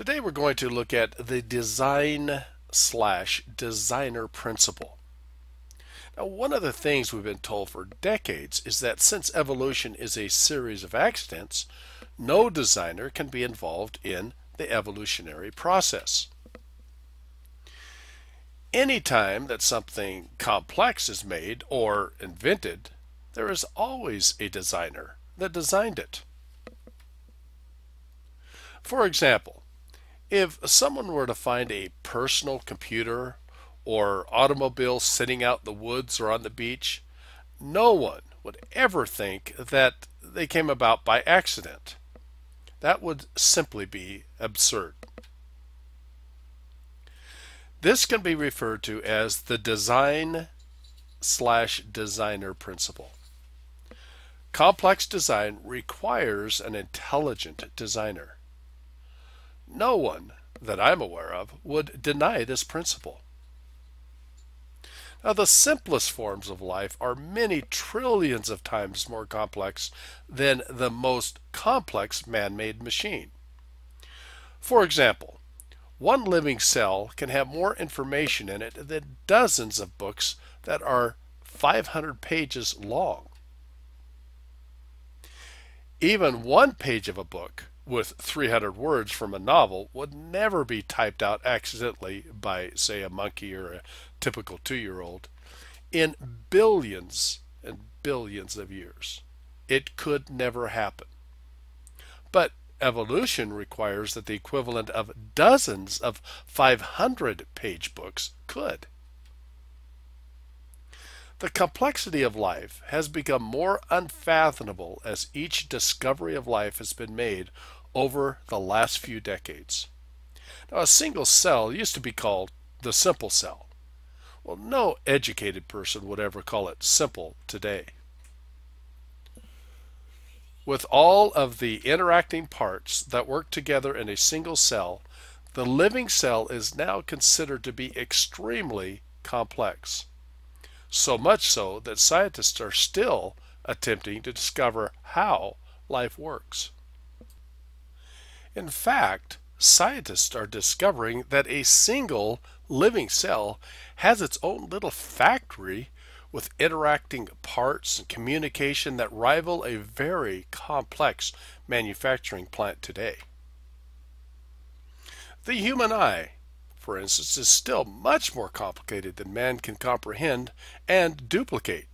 Today we're going to look at the design/designer principle. Now, one of the things we've been told for decades is that since evolution is a series of accidents, no designer can be involved in the evolutionary process. Anytime that something complex is made or invented, there is always a designer that designed it. For example, if someone were to find a personal computer or automobile sitting out in the woods or on the beach, no one would ever think that they came about by accident. That would simply be absurd. This can be referred to as the design/designer principle. Complex design requires an intelligent designer. No one that I'm aware of would deny this principle. Now, the simplest forms of life are many trillions of times more complex than the most complex man-made machine. For example, one living cell can have more information in it than dozens of books that are 500 pages long. Even one page of a book with 300 words from a novel would never be typed out accidentally by, say, a monkey or a typical 2-year-old in billions and billions of years. It could never happen. But evolution requires that the equivalent of dozens of 500-page books could. The complexity of life has become more unfathomable as each discovery of life has been made over the last few decades. Now, a single cell used to be called the simple cell. Well, no educated person would ever call it simple today. With all of the interacting parts that work together in a single cell, the living cell is now considered to be extremely complex. So much so that scientists are still attempting to discover how life works. In fact, scientists are discovering that a single living cell has its own little factory with interacting parts and communication that rival a very complex manufacturing plant today. The human eye, for instance, is still much more complicated than man can comprehend and duplicate.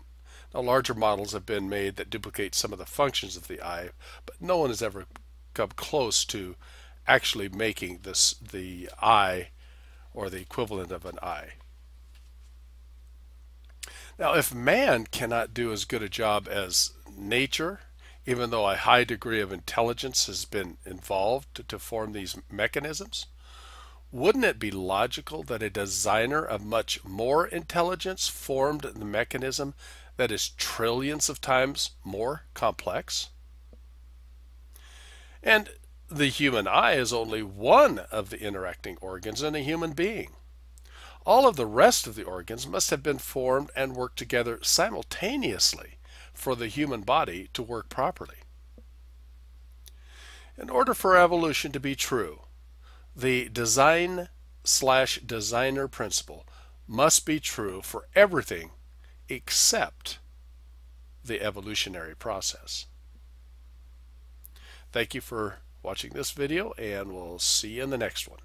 Now, larger models have been made that duplicate some of the functions of the eye, but no one has ever come close to actually making the eye or the equivalent of an eye. Now, if man cannot do as good a job as nature, even though a high degree of intelligence has been involved to form these mechanisms, wouldn't it be logical that a designer of much more intelligence formed the mechanism that is trillions of times more complex? And the human eye is only one of the interacting organs in a human being. All of the rest of the organs must have been formed and worked together simultaneously for the human body to work properly. In order for evolution to be true, the design/designer principle must be true for everything except the evolutionary process. Thank you for watching this video, and we'll see you in the next one.